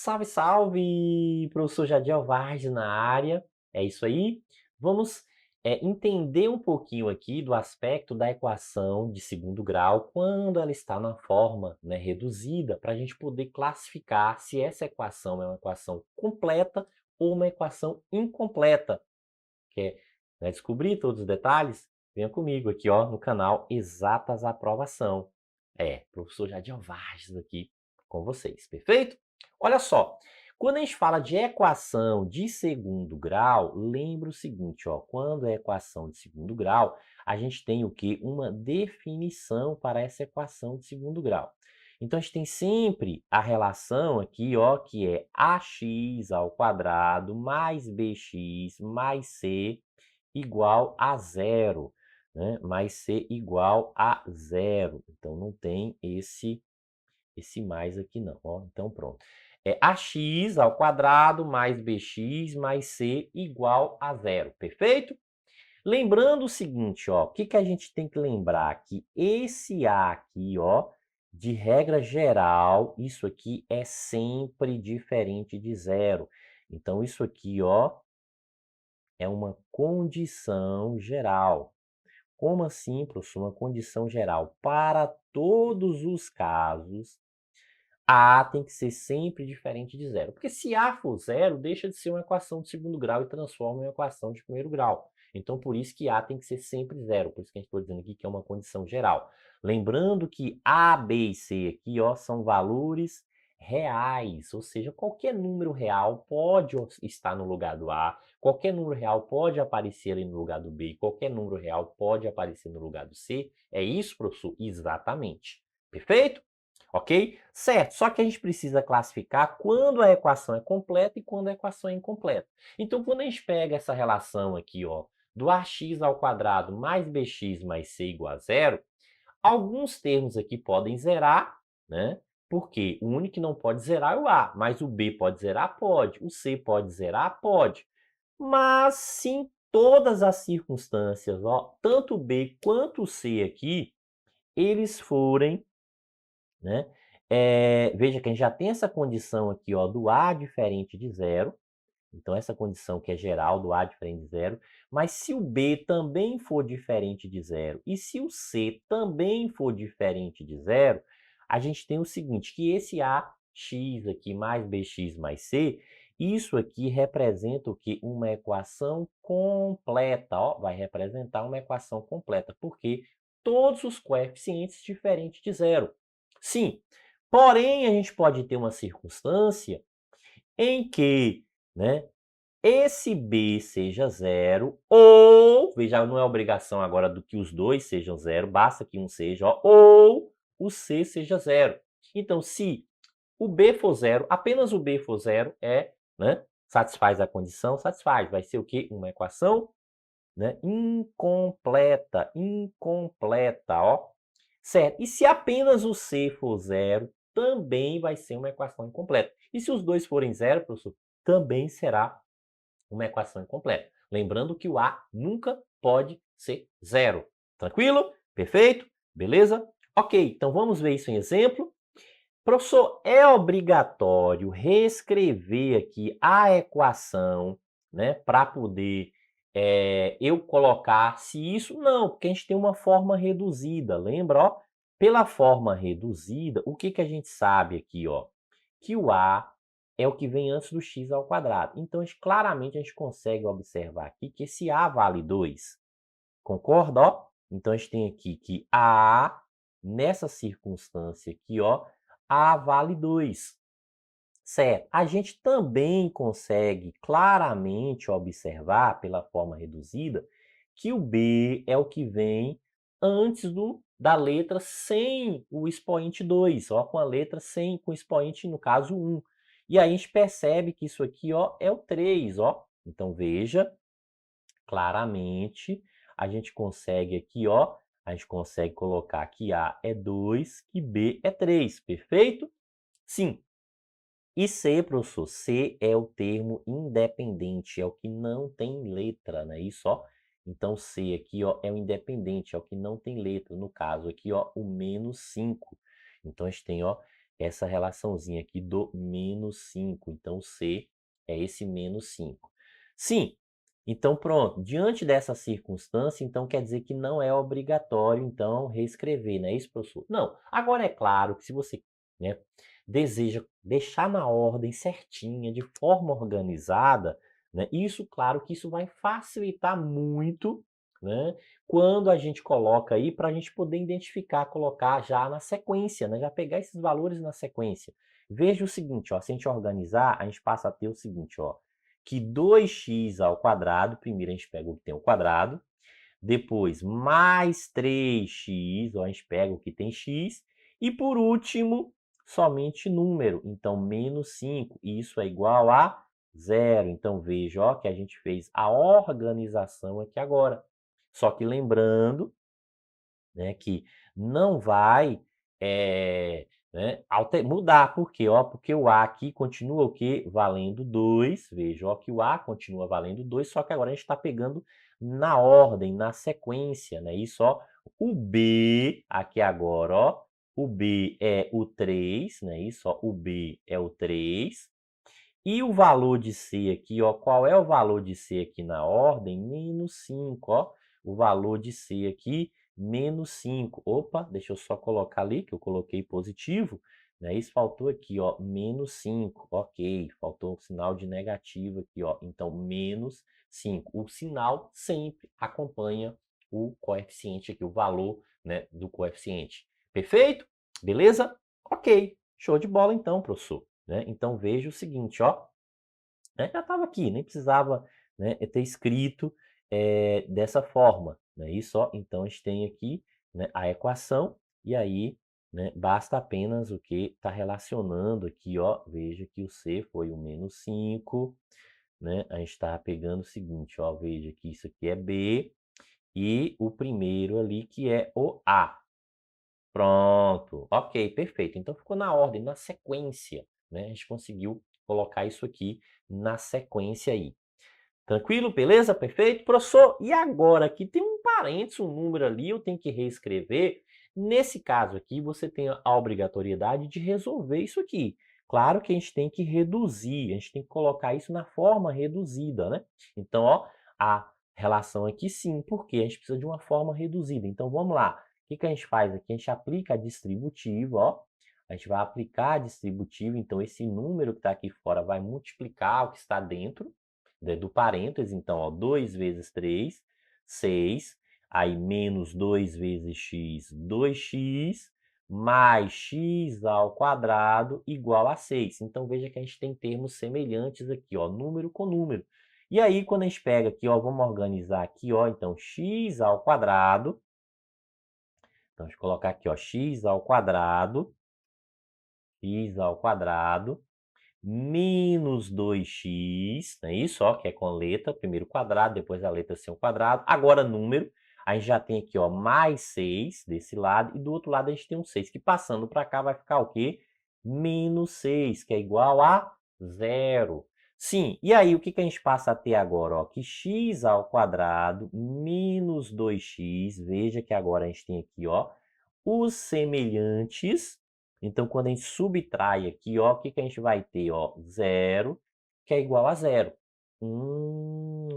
Salve, salve! Professor Jadiel Vargas na área. É isso aí. Vamos entender um pouquinho aqui do aspecto da equação de segundo grau quando ela está na forma, né, reduzida, para a gente poder classificar se essa equação é uma equação completa ou uma equação incompleta. Quer, né, descobrir todos os detalhes? Venha comigo aqui, ó, no canal Exatas Aprovação. Professor Jadiel Vargas aqui com vocês, perfeito? Olha só, quando a gente fala de equação de segundo grau, lembra o seguinte, ó, quando é equação de segundo grau, a gente tem o quê? Uma definição para essa equação de segundo grau. Então, a gente tem sempre a relação aqui, ó, que é ax ao quadrado mais bx mais c igual a zero, né? Mais c igual a zero. Então, não tem esse mais aqui não, ó. Então, pronto. É ax ao quadrado mais bx mais c igual a zero, perfeito? Lembrando o seguinte, ó, o que a gente tem que lembrar? Que esse A aqui, ó, de regra geral, isso aqui é sempre diferente de zero. Então, isso aqui, ó, é uma condição geral. Como assim, professor? Uma condição geral. Para todos os casos, A tem que ser sempre diferente de zero. Porque se A for zero, deixa de ser uma equação de segundo grau e transforma em uma equação de primeiro grau. Então, por isso que A tem que ser sempre zero. Por isso que a gente está dizendo aqui que é uma condição geral. Lembrando que A, B e C aqui, ó, são valores reais. Ou seja, qualquer número real pode estar no lugar do A, qualquer número real pode aparecer ali no lugar do B, qualquer número real pode aparecer no lugar do C. É isso, professor? Exatamente. Perfeito? Ok? Certo, só que a gente precisa classificar quando a equação é completa e quando a equação é incompleta. Então, quando a gente pega essa relação aqui, ó, do ax ao quadrado mais bx mais c igual a zero, alguns termos aqui podem zerar, né? Porque o único que não pode zerar é o a, mas o b pode zerar? Pode. O c pode zerar? Pode. Mas se em todas as circunstâncias, ó, tanto o b quanto o c aqui, eles forem, né? Veja que a gente já tem essa condição aqui, ó, do A diferente de zero. Então, essa condição que é geral do A diferente de zero. Mas se o B também for diferente de zero e se o C também for diferente de zero, a gente tem o seguinte, que esse AX aqui mais BX mais C, isso aqui representa o quê? Uma equação completa, ó, vai representar uma equação completa, porque todos os coeficientes diferentes de zero. Sim, porém, a gente pode ter uma circunstância em que, né, esse B seja zero, ou, veja, não é obrigação agora do que os dois sejam zero, basta que um seja, ó, ou o C seja zero. Então, se o B for zero, apenas o B for zero, né, satisfaz a condição, satisfaz. Vai ser o quê? Uma equação, né, incompleta, ó. Certo. E se apenas o C for zero, também vai ser uma equação incompleta. E se os dois forem zero, professor, também será uma equação incompleta. Lembrando que o A nunca pode ser zero. Tranquilo? Perfeito? Beleza? Ok, então vamos ver isso em exemplo. Professor, é obrigatório reescrever aqui a equação, né, para poder eu colocar se isso... Não, porque a gente tem uma forma reduzida, lembra? Ó? Pela forma reduzida, o que a gente sabe aqui? Ó? Que o A é o que vem antes do x ao quadrado. Então, claramente, a gente consegue observar aqui que esse A vale 2. Concorda? Ó? Então, a gente tem aqui que A, nessa circunstância aqui, ó, A vale 2. Certo. A gente também consegue claramente observar, pela forma reduzida, que o B é o que vem antes da letra sem o expoente 2, ó, com a letra sem, com o expoente, no caso, 1. E aí a gente percebe que isso aqui, ó, é o 3, ó. Então, veja, claramente, a gente consegue aqui, ó, a gente consegue colocar que A é 2, que B é 3, perfeito? Sim. E C, professor, C é o termo independente, é o que não tem letra, não é isso, ó? Então, C aqui, ó, é o independente, é o que não tem letra. No caso aqui, ó, o menos 5. Então, a gente tem, ó, essa relaçãozinha aqui do menos 5. Então, o C é esse menos 5. Sim, então pronto. Diante dessa circunstância, então quer dizer que não é obrigatório, então, reescrever, não é isso, professor? Não. Agora, é claro que se você, né, deseja deixar na ordem certinha, de forma organizada, né, isso, claro que isso vai facilitar muito, né, quando a gente coloca aí para a gente poder identificar, colocar já na sequência, né? Já pegar esses valores na sequência. Veja o seguinte, ó, se a gente organizar, a gente passa a ter o seguinte, ó, que 2x ao quadrado, primeiro a gente pega o que tem o quadrado, depois mais 3x, ó, a gente pega o que tem x, e por último, somente número, então menos 5, e isso é igual a zero. Então veja, ó, que a gente fez a organização aqui agora. Só que lembrando, né, que não vai né, mudar. Por quê? Ó, porque o A aqui continua o quê? Valendo 2. Veja, ó, que o A continua valendo 2, só que agora a gente está pegando na ordem, na sequência, né? Isso, ó, o B aqui agora, ó, o B é o 3, né? Isso, ó, o B é o 3. E o valor de C aqui, ó, qual é o valor de C aqui na ordem? Menos 5, ó. O valor de C aqui, menos 5. Opa, deixa eu só colocar ali, que eu coloquei positivo, né? Isso faltou aqui, ó, menos 5. Ok, faltou um sinal de negativo aqui, ó. Então, menos 5. O sinal sempre acompanha o coeficiente aqui, o valor, né, do coeficiente. Perfeito? Beleza? Ok, show de bola então, professor. Né? Então veja o seguinte, ó, né? Já estava aqui, nem precisava, né, ter escrito dessa forma, né? Isso, ó, então a gente tem aqui, né, a equação e aí, né, basta apenas o que está relacionando aqui, ó, veja que o C foi o menos 5, né? A gente está pegando o seguinte, ó, veja que isso aqui é B e o primeiro ali que é o A. Pronto, ok, perfeito. Então ficou na ordem, na sequência, né? A gente conseguiu colocar isso aqui na sequência aí. Tranquilo? Beleza? Perfeito? Professor, e agora aqui tem um parênteses, um número ali, eu tenho que reescrever. Nesse caso aqui, você tem a obrigatoriedade de resolver isso aqui. Claro que a gente tem que reduzir, a gente tem que colocar isso na forma reduzida, né? Então, ó, a relação aqui sim, porque a gente precisa de uma forma reduzida. Então, vamos lá. O que que a gente faz aqui? A gente aplica a distributiva, ó. A gente vai aplicar a distributiva, então esse número que está aqui fora vai multiplicar o que está dentro, né, do parênteses. Então, ó, 2 vezes 3, 6. Aí, menos 2 vezes x, 2x, mais x ao quadrado igual a 6. Então, veja que a gente tem termos semelhantes aqui, ó, número com número. E aí, quando a gente pega aqui, ó, vamos organizar aqui, ó, então, x ao quadrado. Então, deixa eu colocar aqui, ó, x ao quadrado menos 2x, não é isso? Ó, que é com letra, primeiro quadrado, depois a letra sem o quadrado. Agora, número, a gente já tem aqui, ó, mais 6 desse lado, e do outro lado a gente tem um 6, que passando para cá vai ficar o quê? Menos 6, que é igual a zero. Sim, e aí o que que a gente passa a ter agora? Ó, que x ao quadrado menos 2x, veja que agora a gente tem aqui, ó, os semelhantes. Então, quando a gente subtrai aqui, ó, o que que a gente vai ter? Ó, zero, que é igual a zero.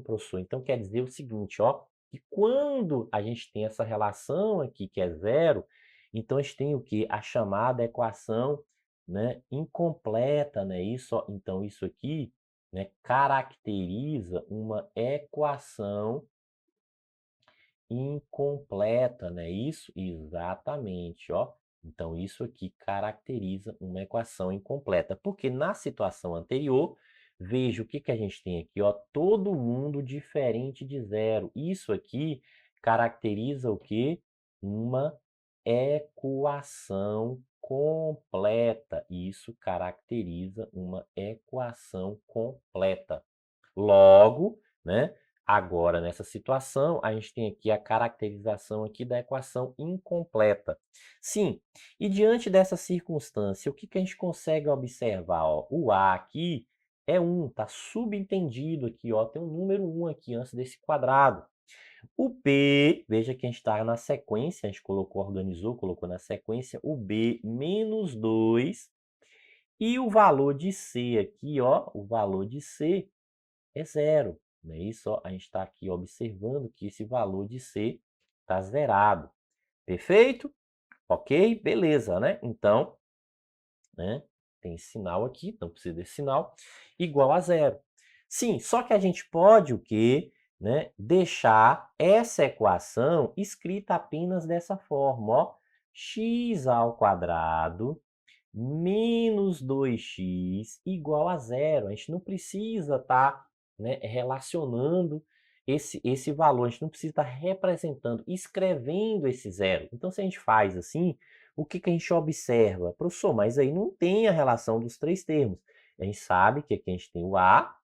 Professor, então quer dizer o seguinte, ó, que quando a gente tem essa relação aqui, que é zero, então a gente tem o quê? A chamada equação, né, incompleta, né? Isso, ó, então isso aqui, né, caracteriza uma equação incompleta, né? Isso? Exatamente, ó. Então, isso aqui caracteriza uma equação incompleta, porque na situação anterior, veja o que que a gente tem aqui, ó, todo mundo diferente de zero. Isso aqui caracteriza o quê? Uma equação completa. Isso caracteriza uma equação completa. Logo, né? Agora, nessa situação, a gente tem aqui a caracterização aqui da equação incompleta. Sim, e diante dessa circunstância, o que que a gente consegue observar? Ó? O A aqui é 1, está subentendido aqui, ó, tem um número 1 aqui antes desse quadrado. O B, veja que a gente está na sequência, a gente colocou, organizou, colocou na sequência o B menos 2. E o valor de C aqui, ó, o valor de C é zero. Não é isso? Ó, a gente está aqui observando que esse valor de C está zerado. Perfeito? Ok? Beleza, né? Então, né, tem esse sinal aqui, não precisa desse sinal, igual a zero. Sim, só que a gente pode o quê? Né, deixar essa equação escrita apenas dessa forma, ó, x ao quadrado menos 2x igual a zero. A gente não precisa estar, né, relacionando esse valor, a gente não precisa estar representando, escrevendo esse zero. Então, se a gente faz assim, o que que a gente observa? Professor, mas aí não tem a relação dos três termos. A gente sabe que aqui a gente tem o A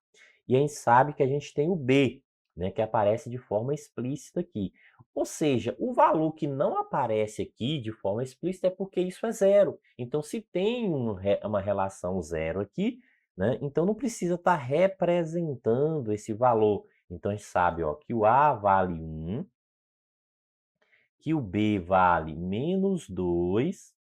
e a gente sabe que a gente tem o B, né, que aparece de forma explícita aqui. Ou seja, o valor que não aparece aqui de forma explícita é porque isso é zero. Então, se tem uma relação zero aqui, né, então não precisa estar representando esse valor. Então, a gente sabe, ó, que o A vale 1, que o B vale menos 2,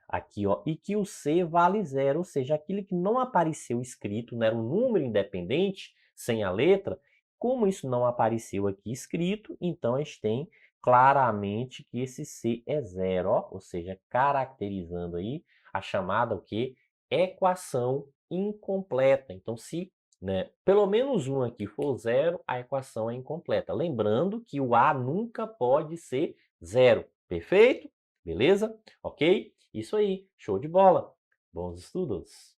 aqui, ó, e que o C vale zero, ou seja, aquilo que não apareceu escrito, né, era um número independente, sem a letra, como isso não apareceu aqui escrito, então a gente tem claramente que esse C é zero, ó, ou seja, caracterizando aí a chamada o quê? Equação incompleta. Então, se, né, pelo menos um aqui for zero, a equação é incompleta. Lembrando que o A nunca pode ser zero, perfeito? Beleza? Ok? Isso aí, show de bola. Bons estudos!